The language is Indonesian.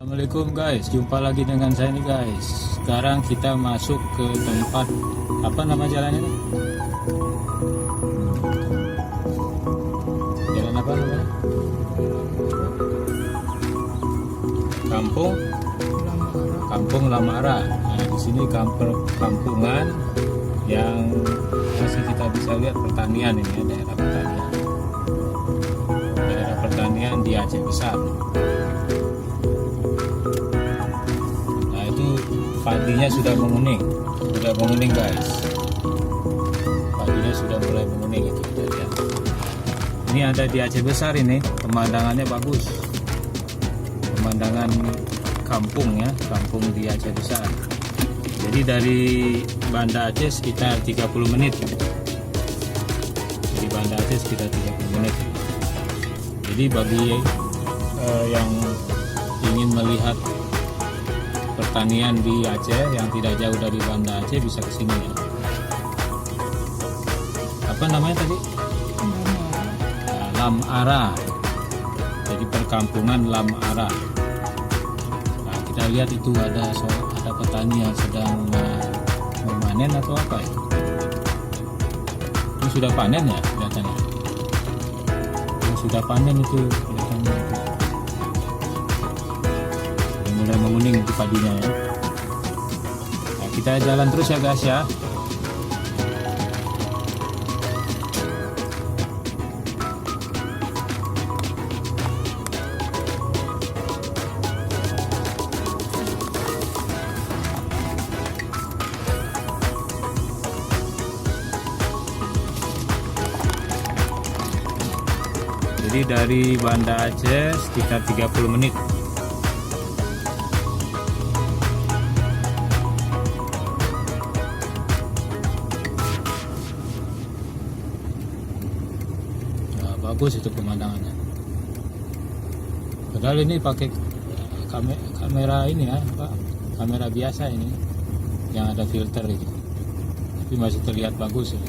Assalamualaikum guys, jumpa lagi dengan saya nih guys. Sekarang kita masuk ke tempat apa nama jalannya nih? Jalan apa namanya? Kampung Lamara. Nah, di sini kampungan yang masih kita bisa lihat pertanian ini ya, daerah pertanian. Daerah pertanian di Aceh Besar. Padinya sudah menguning guys. Padinya sudah mulai menguning, itu kita lihat. Ini ada di Aceh Besar ini, pemandangannya bagus. Pemandangan kampung ya, kampung di Aceh Besar. Jadi dari Banda Aceh sekitar 30 menit. Dari Banda Aceh sekitar 30 menit. Jadi bagi yang ingin melihat pertanian di Aceh yang tidak jauh dari Banda Aceh bisa ke sini ya. Apa namanya tadi? Lamara. Jadi perkampungan Lamara. Nah, kita lihat itu ada petani yang sedang memanen atau apa ya? Ini sudah panen ya kelihatannya. Sudah panen itu kelihatannya. Mulai menguning itu padinya ya. Nah, kita jalan terus ya guys ya. Jadi dari Banda Aceh sekitar 30 menit. Bagus itu pemandangannya. Padahal ini pakai kamera ini ya, Pak. Kamera biasa ini yang ada filter itu. Tapi masih terlihat bagus ya.